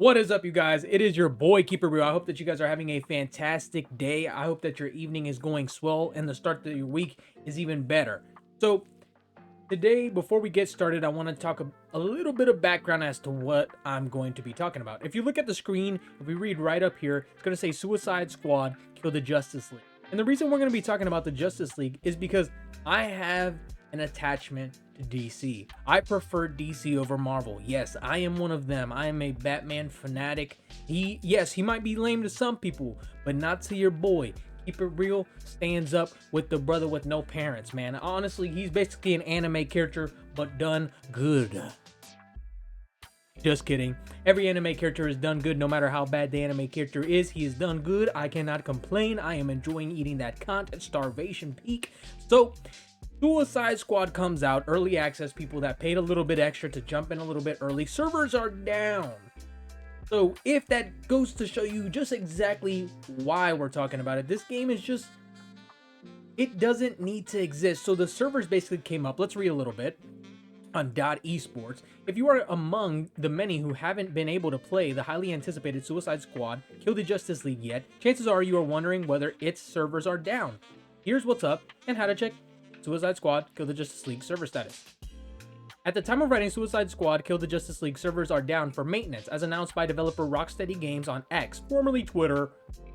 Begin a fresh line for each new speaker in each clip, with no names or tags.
What is up, you guys? It is your boy Keeper Real. I hope that you guys are having a fantastic day. I hope that your evening is going swell and the start of your week is even better. So, today, before we get started, I want to talk a little bit of background as to what I'm going to be talking about. If you look at the screen, if we read right up here, it's going to say Suicide Squad Kill the Justice League. And the reason we're going to be talking about the Justice League is because I have an attachment to DC. I prefer DC over Marvel. Yes, I am one of them. I am a Batman fanatic. He might be lame to some people, but not to your boy. Keep It Real stands up with the brother with no parents, man. Honestly, he's basically an anime character, but done good. Just kidding. Every anime character is done good no matter how bad the anime character is. He is done good. I cannot complain. I am enjoying eating that content starvation peak. So, Suicide Squad comes out, early access, people that paid a little bit extra to jump in a little bit early. Servers are down. So if that goes to show you just exactly why we're talking about it, this game is just, it doesn't need to exist. So the servers basically came up. Let's read a little bit on .esports. If you are among the many who haven't been able to play the highly anticipated Suicide Squad Kill the Justice League yet, chances are you are wondering whether its servers are down. Here's what's up and how to check Suicide Squad Kill the Justice League server status. At the time of writing, Suicide Squad Kill the Justice League servers are down for maintenance, as announced by developer Rocksteady Games on X, formerly Twitter.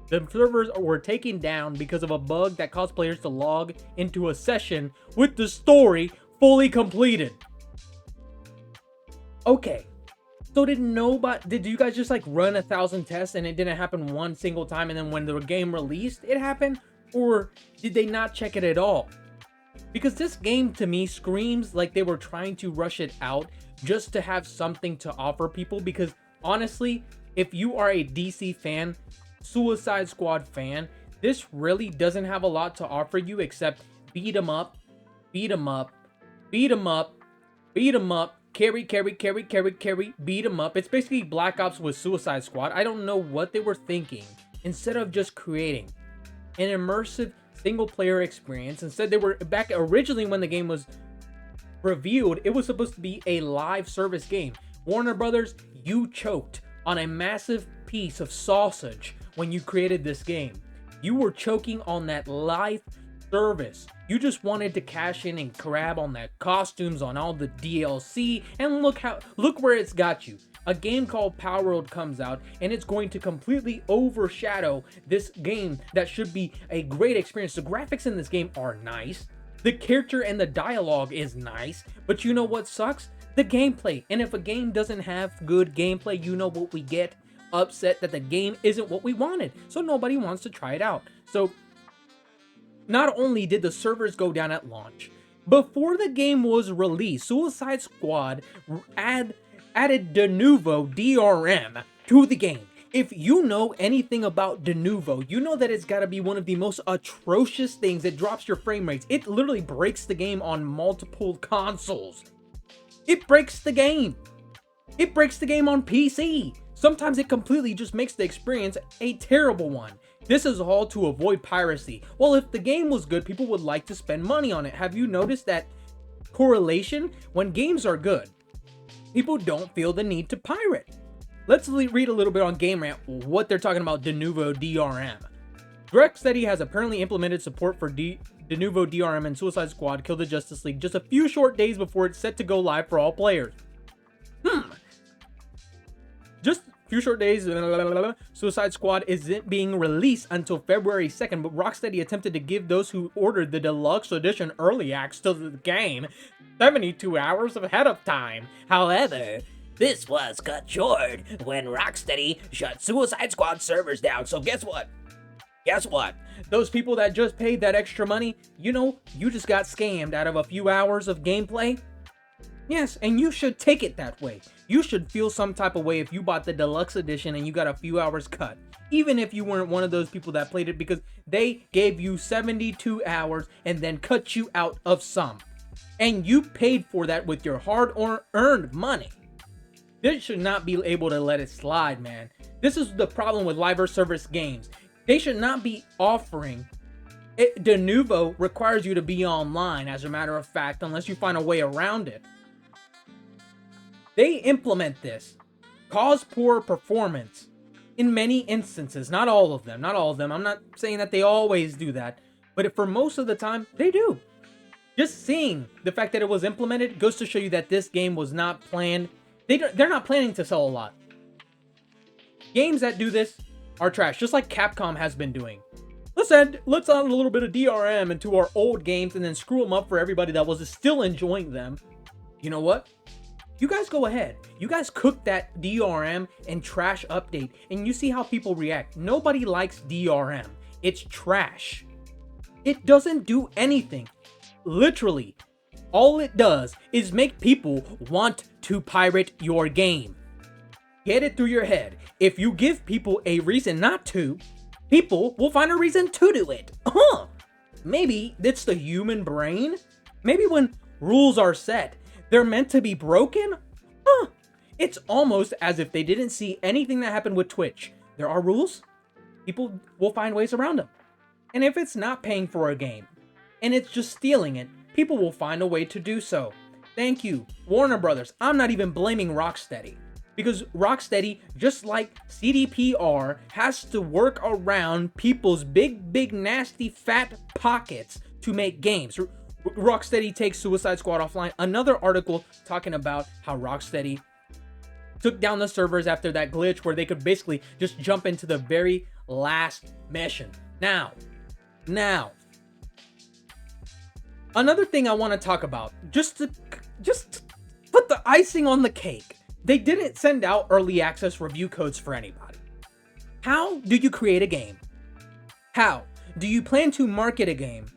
The servers were taken down because of a bug that caused players to log into a session with the story fully completed. Okay, so did you guys just like run 1,000 tests and it didn't happen one single time, and then when the game released, it happened? Or did they not check it at all? Because this game to me screams like they were trying to rush it out just to have something to offer people. Because honestly, if you are a DC fan, Suicide Squad fan, this really doesn't have a lot to offer you except beat 'em up, beat 'em up, beat 'em up, beat 'em up, carry, beat 'em up. It's basically Black Ops with Suicide Squad. I don't know what they were thinking. Instead of just creating an immersive single player experience, instead they were back originally when the game was revealed, it was supposed to be a live service game. Warner Brothers, you choked on a massive piece of sausage when you created this game. You were choking on that live service. You just wanted to cash in and grab on that costumes, on all the DLC, and look where it's got you. A game called Palworld comes out, and it's going to completely overshadow this game that should be a great experience. The graphics in this game are nice. The character and the dialogue is nice, but you know what sucks? The gameplay. And if a game doesn't have good gameplay, you know what we get? Upset that the game isn't what we wanted. So nobody wants to try it out. So not only did the servers go down at launch, before the game was released, Suicide Squad added Denuvo DRM to the game. If you know anything about Denuvo, you know that it's got to be one of the most atrocious things that drops your frame rates. It literally breaks the game on multiple consoles. It breaks the game. It breaks the game on PC. Sometimes it completely just makes the experience a terrible one. This is all to avoid piracy. Well, if the game was good, people would like to spend money on it. Have you noticed that correlation? When games are good, people don't feel the need to pirate. Let's read a little bit on Game Rant what they're talking about Denuvo DRM. Rocksteady has apparently implemented support for Denuvo DRM and Suicide Squad Kill the Justice League just a few short days before it's set to go live for all players. Just a few short days, Suicide Squad isn't being released until February 2nd, but Rocksteady attempted to give those who ordered the deluxe edition early access to the game 72 hours ahead of time.
However, this was cut short when Rocksteady shut Suicide Squad servers down. So guess what?
Those people that just paid that extra money, you just got scammed out of a few hours of gameplay. Yes, and you should take it that way. You should feel some type of way if you bought the deluxe edition and you got a few hours cut. Even if you weren't one of those people that played it, because they gave you 72 hours and then cut you out of some. And you paid for that with your hard-earned money. They should not be able to let it slide, man. This is the problem with live service games. They should not be offering it. Denuvo requires you to be online, as a matter of fact, unless you find a way around it. They implement this cause poor performance in many instances. Not all of them. Not all of them. I'm not saying that they always do that, but for most of the time, they do. Just seeing the fact that it was implemented goes to show you that this game was not planned. They're not planning to sell a lot. Games that do this are trash, just like Capcom has been doing. Let's add a little bit of DRM into our old games and then screw them up for everybody that was still enjoying them. You know what? You guys go ahead. You guys cook that DRM and trash update, and you see how people react. Nobody likes DRM. It's trash. It doesn't do anything. Literally, all it does is make people want to pirate your game. Get it through your head. If you give people a reason not to, people will find a reason to do it. Maybe it's the human brain. Maybe when rules are set, they're meant to be broken. It's almost as if they didn't see anything that happened with Twitch. There are rules. People will find ways around them. And if it's not paying for a game, and it's just stealing it, people will find a way to do so. Thank you, Warner Brothers. I'm not even blaming Rocksteady, because Rocksteady, just like CDPR, has to work around people's big, nasty, fat pockets to make games. Rocksteady takes Suicide Squad offline. Another article talking about how Rocksteady took down the servers after that glitch where they could basically just jump into the very last mission. Now, another thing I want to talk about, just to put the icing on the cake. They didn't send out early access review codes for anybody. How do you create a game? How do you plan to market a game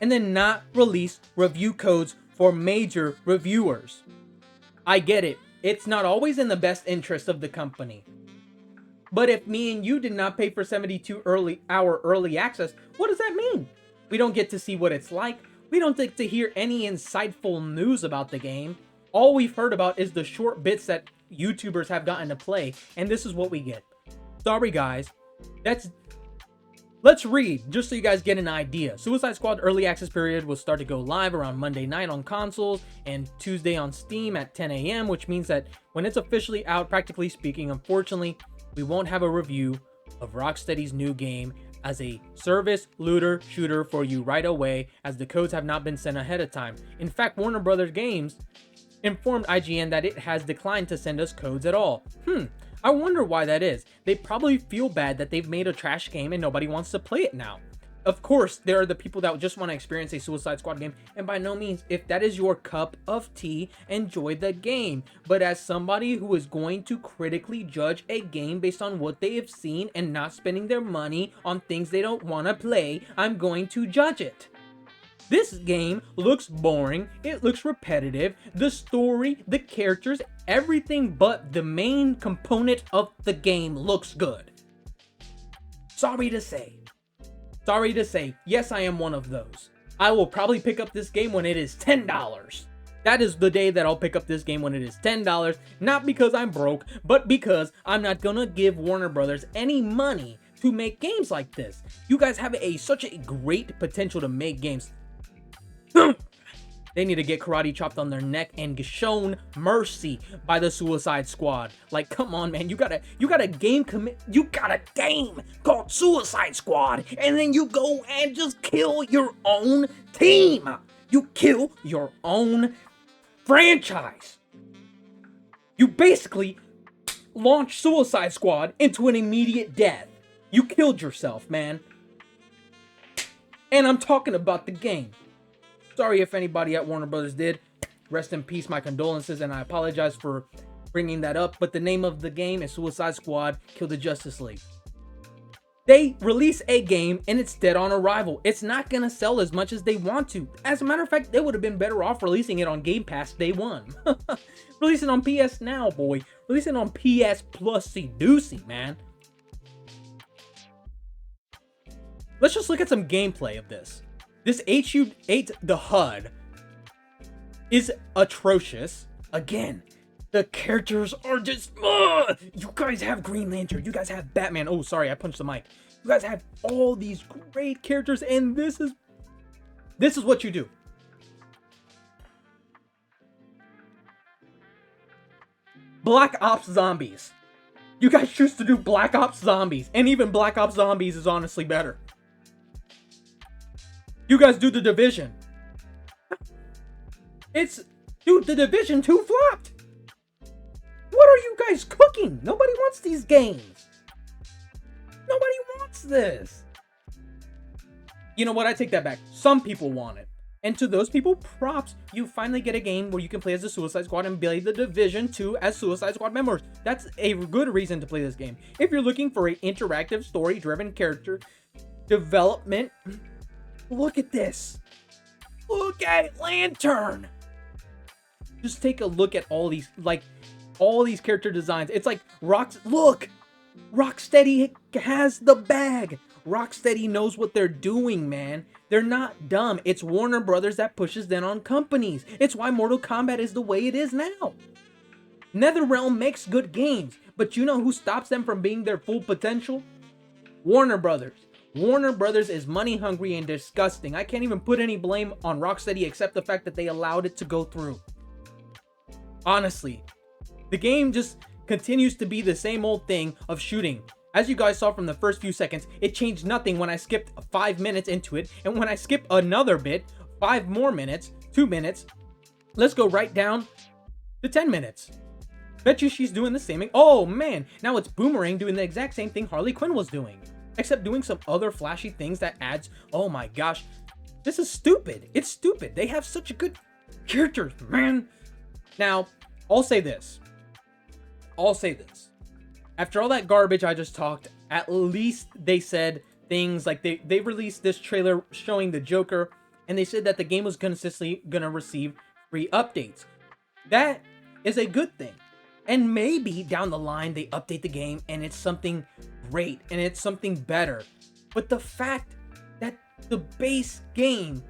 and then not release review codes for major reviewers? I get it. It's not always in the best interest of the company. But if me and you did not pay for 72-hour early access, what does that mean? We don't get to see what it's like. We don't get to hear any insightful news about the game. All we've heard about is the short bits that YouTubers have gotten to play, and this is what we get. Sorry guys, let's read, just so you guys get an idea. Suicide Squad early access period will start to go live around Monday night on consoles and Tuesday on Steam at 10 a.m., which means that when it's officially out, practically speaking, unfortunately, we won't have a review of Rocksteady's new game as a service looter shooter for you right away, as the codes have not been sent ahead of time. In fact, Warner Brothers Games informed IGN that it has declined to send us codes at all. I wonder why that is. They probably feel bad that they've made a trash game and nobody wants to play it now. Of course, there are the people that just want to experience a Suicide Squad game, and by no means, if that is your cup of tea, enjoy the game. But as somebody who is going to critically judge a game based on what they have seen and not spending their money on things they don't want to play, I'm going to judge it. This game looks boring, it looks repetitive, the story, the characters, everything but the main component of the game looks good. Sorry to say, yes, I am one of those. I will probably pick up this game when it is $10. That is the day that I'll pick up this game, when it is $10, not because I'm broke, but because I'm not gonna give Warner Brothers any money to make games like this. You guys have such a great potential to make games. They need to get karate chopped on their neck and shown mercy by the Suicide Squad. Like, come on, man, you got a game called Suicide Squad, and then you go and just kill your own team. You kill your own franchise. You basically launch Suicide Squad into an immediate death. You killed yourself, man. And I'm talking about the game. Sorry if anybody at Warner Brothers did. Rest in peace, my condolences, and I apologize for bringing that up. But the name of the game is Suicide Squad Kill the Justice League. They release a game and it's dead on arrival. It's not gonna sell as much as they want to. As a matter of fact, they would have been better off releasing it on Game Pass day one. Release it on PS Now, boy. Release it on PS Plus-y doozy, man. Let's just look at some gameplay of this. This HU-8, the HUD, is atrocious. Again, the characters are just... You guys have Green Lantern. You guys have Batman. Oh, sorry, I punched the mic. You guys have all these great characters, and this is what you do. Black Ops Zombies. You guys choose to do Black Ops Zombies, and even Black Ops Zombies is honestly better. You guys do The Division. Dude, The Division 2 flopped. What are you guys cooking? Nobody wants these games. Nobody wants this. You know what? I take that back. Some people want it. And to those people, props. You finally get a game where you can play as the Suicide Squad and play The Division 2 as Suicide Squad members. That's a good reason to play this game. If you're looking for an interactive, story-driven character development, look at this. Look at Lantern. Just take a look at all these, all these character designs. It's like look, Rocksteady has the bag. Rocksteady knows what they're doing, man. They're not dumb. It's Warner Brothers that pushes them on companies. It's why Mortal Kombat is the way it is now. NetherRealm makes good games, but you know who stops them from being their full potential? Warner Brothers. Warner Brothers is money hungry and disgusting. I can't even put any blame on Rocksteady except the fact that they allowed it to go through. Honestly, the game just continues to be the same old thing of shooting. As you guys saw from the first few seconds, it changed nothing when I skipped 5 minutes into it, and when I skip another bit, 5 more minutes, 2 minutes, let's go right down to 10 minutes. Bet you she's doing the same thing. Oh man, now it's Boomerang doing the exact same thing Harley Quinn was doing, except doing some other flashy things that adds, oh my gosh, this is stupid. It's stupid. They have such good characters, man. Now, I'll say this. After all that garbage I just talked, at least they said things like they released this trailer showing the Joker, and they said that the game was consistently gonna receive free updates. That is a good thing. And maybe down the line they update the game and it's something great and it's something better. But the fact that the base game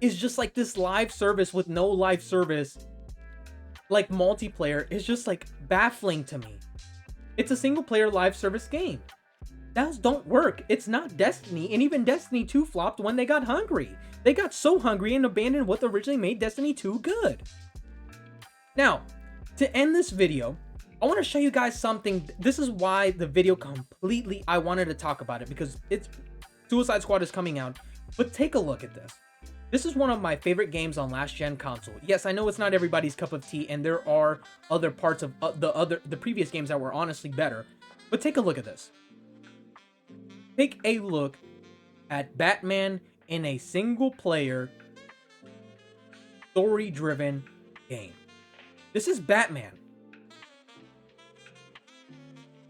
is just like this live service with no live service, like multiplayer, is just like baffling to me. It's a single player live service game. Those don't work. It's not Destiny, and even Destiny 2 flopped when they got hungry. They got so hungry and abandoned what originally made Destiny 2 good. Now, to end this video, I want to show you guys something. This is why the video completely, I wanted to talk about it, because it's Suicide Squad is coming out. But take a look at this. This is one of my favorite games on last gen console. Yes, I know it's not everybody's cup of tea, and there are other parts of the previous games that were honestly better. But take a look at this. Take a look at Batman in a single player, story-driven game. This is Batman.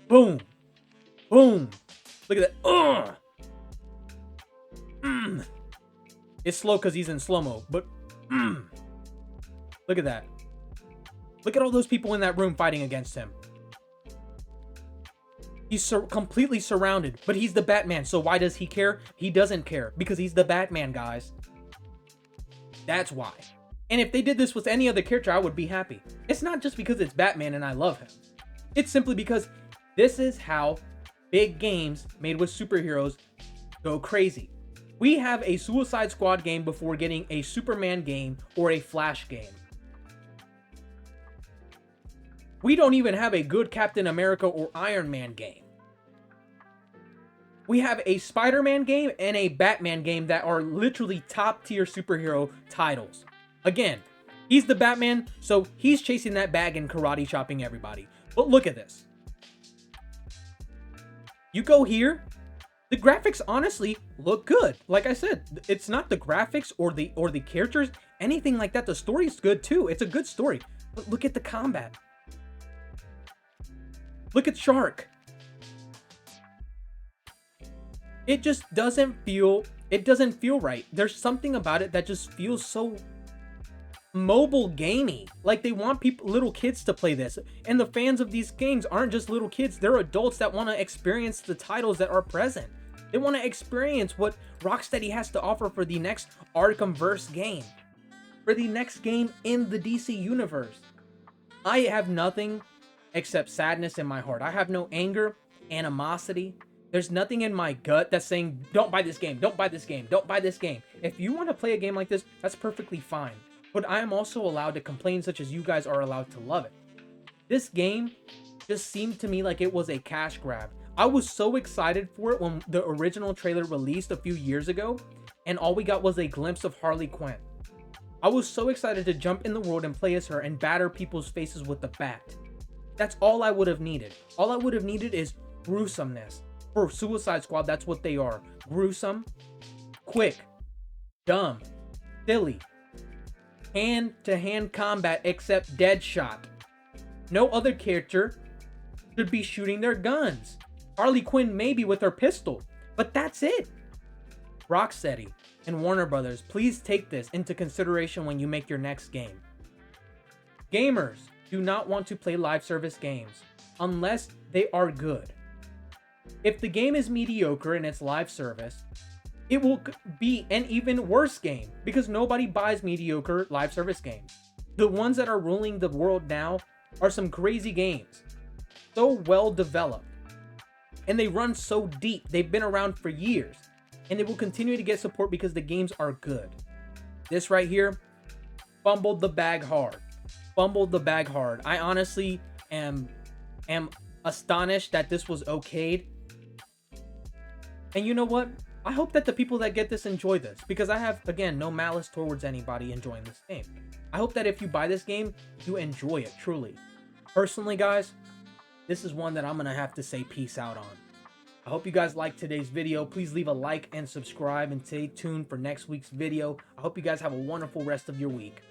Boom. Boom. Look at that. It's slow because he's in slow-mo, but look at that. Look at all those people in that room fighting against him. He's completely surrounded, but he's the Batman, so why does he care? He doesn't care, because he's the Batman, guys. That's why. And if they did this with any other character, I would be happy. It's not just because it's Batman and I love him. It's simply because this is how big games made with superheroes go crazy. We have a Suicide Squad game before getting a Superman game or a Flash game. We don't even have a good Captain America or Iron Man game. We have a Spider-Man game and a Batman game that are literally top-tier superhero titles. Again, he's the Batman, so he's chasing that bag and karate chopping everybody. But look at this. You go here, the graphics honestly look good. Like I said, it's not the graphics or the characters, anything like that. The story's good too. It's a good story. But look at the combat. Look at Shark. It just doesn't feel right. There's something about it that just feels so mobile gamey. Like they want little kids to play this. And the fans of these games aren't just little kids. They're adults that want to experience the titles that are present. They want to experience what Rocksteady has to offer for the next Arkhamverse game. For the next game in the DC universe. I have nothing except sadness in my heart. I have no anger, animosity. There's nothing in my gut that's saying, don't buy this game, don't buy this game, don't buy this game. If you want to play a game like this, that's perfectly fine. But I am also allowed to complain, such as you guys are allowed to love it. This game just seemed to me like it was a cash grab. I was so excited for it when the original trailer released a few years ago, and all we got was a glimpse of Harley Quinn. I was so excited to jump in the world and play as her and batter people's faces with the bat. That's all I would have needed. All I would have needed is gruesomeness. For Suicide Squad, that's what they are. Gruesome, quick, dumb, silly, hand-to-hand combat except Deadshot. No other character should be shooting their guns. Harley Quinn maybe with her pistol, but that's it. Rocksteady and Warner Brothers, please take this into consideration when you make your next game. Gamers do not want to play live service games unless they are good. If the game is mediocre in its live service, it will be an even worse game because nobody buys mediocre live service games. The ones that are ruling the world now are some crazy games, so well developed, and they run so deep. They've been around for years, and they will continue to get support because the games are good. This right here, fumbled the bag hard. Fumbled the bag hard. I honestly am astonished that this was okayed. And you know what? I hope that the people that get this enjoy this, because I have, again, no malice towards anybody enjoying this game. I hope that if you buy this game, you enjoy it, truly. Personally, guys, this is one that I'm going to have to say peace out on. I hope you guys liked today's video. Please leave a like and subscribe and stay tuned for next week's video. I hope you guys have a wonderful rest of your week.